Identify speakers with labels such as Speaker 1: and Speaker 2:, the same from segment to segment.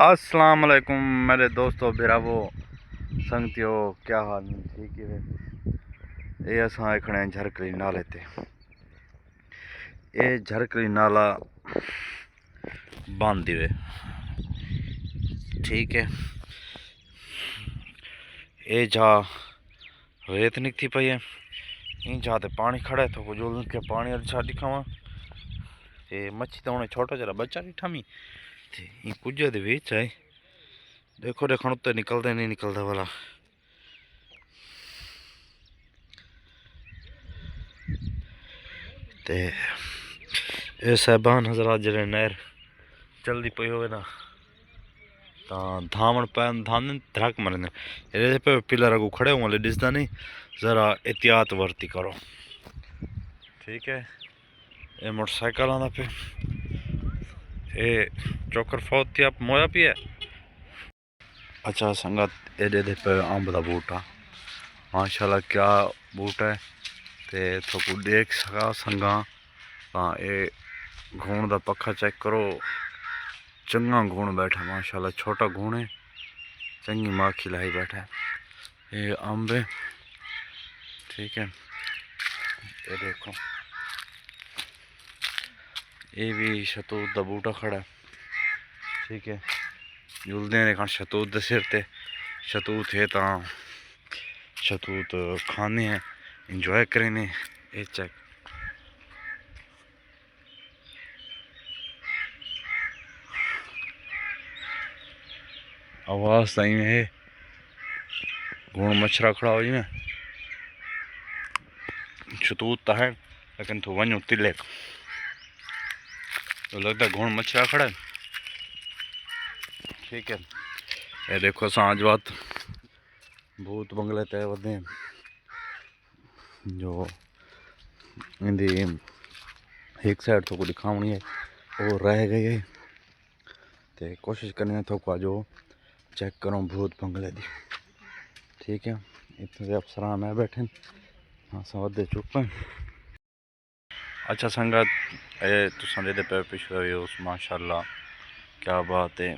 Speaker 1: अस्सलाम वालेकुम मेरे दोस्तों बिरावो संगतियो, क्या हाल है? ठीक है। ये असां खड़े हैं झरकरी नाले ते। ये झरकरी नाला बांध दिवे, ठीक है। ये जा रेत निकती पई है, इन जाते पानी खड़ा है तो जो के पानी अच्छा दिखावा। ये मच्छी तो उन्हें छोटा जरा बच्चा दिठा मी थे कुछ दे विच है। देखो देखो उत्ते निकलते नहीं निकलता वाला। ते ये साहबान हजरात जरे नहर चलती पई होवे ना धामन पैन धान धड़क मरने ये पे पिलर अगू खड़े हुए दिसदा नहीं। ज़रा एहतियात वर्ती करो, ठीक है। ये मोटरसाइकिल आना पे ये चौकर फौत थी आप मोया भी है। अच्छा संगत एडे दे पे अंब दा बूटा माशाल्लाह क्या बूटा है। ते थोकू देख सका संगा ये घूण दा पक्खा चेक करो, चंगा घूण बैठा माशाल्लाह। छोटा घूण है, चंगी माखी लाई बैठा है। ये अंब है, ठीक है। ये देखो ये भी शतूत दा बूटा खड़ा है, ठीक है। जुलदे ने शतूत दे सिर ते शतूत है ता शतूत खाने हैं, इंजॉय करें। ये चेक आवाज ताई है घूण मच्छरा खड़ा हो जी ना। शतूत तो है लेकिन तो वनु तिले तो लगता घूण मच्छरा खड़ा है, ठीक है। ये देखो सांझ बात भूत बंगले तय वधे जो इंदी एक साइड तो को दिखावनी है वो रह गई है। तो कोशिश करनी तो को जो चेक करो भूत बंगले दी, ठीक है। इतने अफसरान है बैठे वधे चुप हैं। अच्छा संगत ये तुम दे पे पिछले व्यूज माशाल्लाह क्या बात है।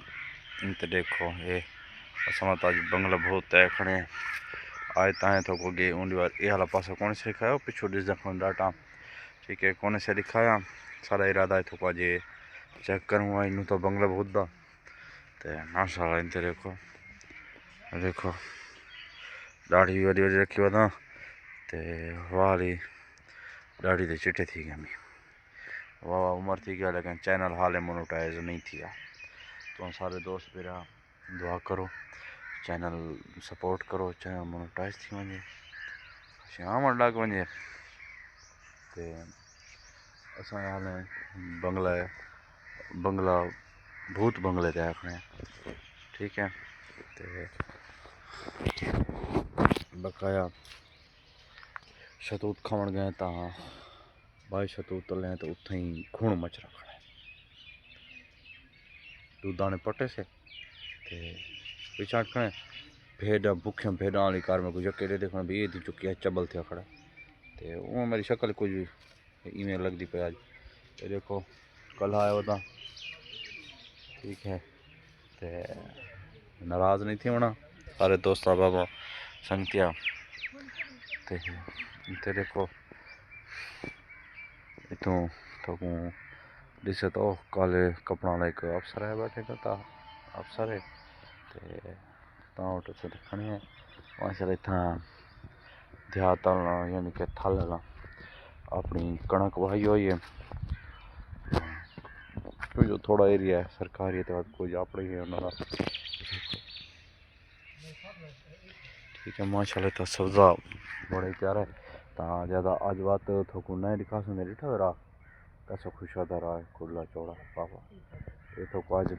Speaker 1: इनते देखो ये असमत आज बंगला बहुत तय खड़े आए ताए तो को गे उंडी बार ये वाला पासा कौन से लिखाया पिछू डिस देखो डाटा, ठीक है। कौन से लिखाया सारा इरादा है तो को जे चेक करूँगा इन तो बंगला बहुत दा ते माशाल्लाह। इनते देखो देखो दाढ़ी भी वडी वडी रखी वदा ते वाली दाढ़ी दे चिट्टे थी गए मी वाह वाह उम्र थी गया लेकिन चैनल हाले मोनेटाइज नहीं थी। तो सारे दोस्त मेरा दुआ करो चैनल सपोर्ट करो, चैनल मोनेटाइज थी वजे शाम लग वजे। तो असा हाल बंगला बंगला भूत बंगले ते आखने, ठीक है। तो बकाया शतूत खावन गए तो भाई शतूत लें तो उत ही खून मचरा खड़ा है दूधा ने पटे से पिछाड़ खड़े भेड़ भुखे भेड़ा वाली कार में कुछ अकेले देखना भी ये चुकी है चबल थे खड़ा। तो वो मेरी शक्ल कुछ इवें लगती पे आज ये देखो कल आया होता, ठीक है। तो नाराज़ नहीं थी होना सारे दोस्त बाबा संगतिया। तो देखो इतों थकू दिसे तो काले कपड़ा एक अफसर है बैठे करता अफसर है। तो से दिखनी है माशाल्लाह इतना देहात यानी कि थल अपनी कणक वाही हुई है तो जो थोड़ा एरिया है सरकारी तो कोई अपने ही है उन्होंने, ठीक है। माशाल्लाह तो सब्जा बड़े प्यारे ता ज़्यादा आज बात थोकू नहीं दिखा सुने डिठा रहा कैसा खुशहादा रहा है खुला चौड़ा पापा ये तो आज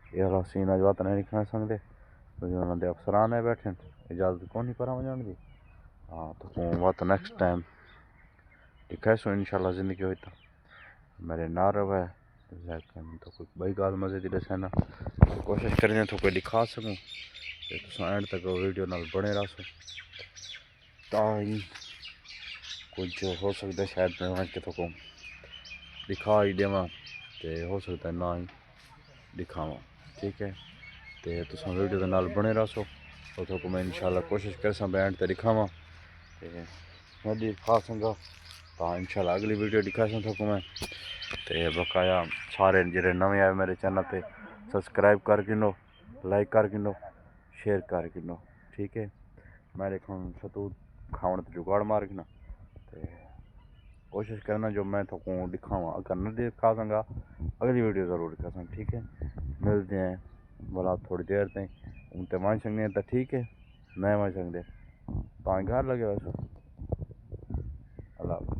Speaker 1: ये वाला सीन आज बात नहीं दिखा सकते उन्होंने अफसरान है बैठे इजाज़त कौन नहीं पर वजन की। हाँ तो बात नेक्स्ट टाइम दिखाए सो इंशाल्लाह ज़िंदगी हुई तो मेरे ना रहे लेकिन तो कोई बड़ी गाल मजे की दस है ना तो कोशिश करें तो कोई दिखा सकूँ तो एंड तक वीडियो नाल बने रहो ताई कुछ हो सकता है शायद मैं के तो दिखा ही देव तो हो सकता है ना ही दिखावा। ठीक है। तो तुम वीडियो के नाल बने रहो तो थोको मैं इंशाल्लाह कोशिश करसा बैंड ते दिखावा नदी खासंगा तो इंशाल्लाह अगली वीडियो दिखासा थोको मैं तो बकाया सारे जेरे नवे आए मेरे चैनल पे सब्सक्राइब कर गिनो, लाइक कर गिनो, शेयर कर गिनो। ठीक है, मैं देखो सतूत खावन तो जुगाड़ मार गिना तो कोशिश करना जो मैं थोको दिखावा अगर न दिखा संगा अगली वीडियो ज़रूर दिखा संग। ठीक है, मिलते हैं भला थोड़ी देर तक उनते मान सकते तो ठीक है, नहीं मान सकते तो घर लगे वैसे। अल्लाह।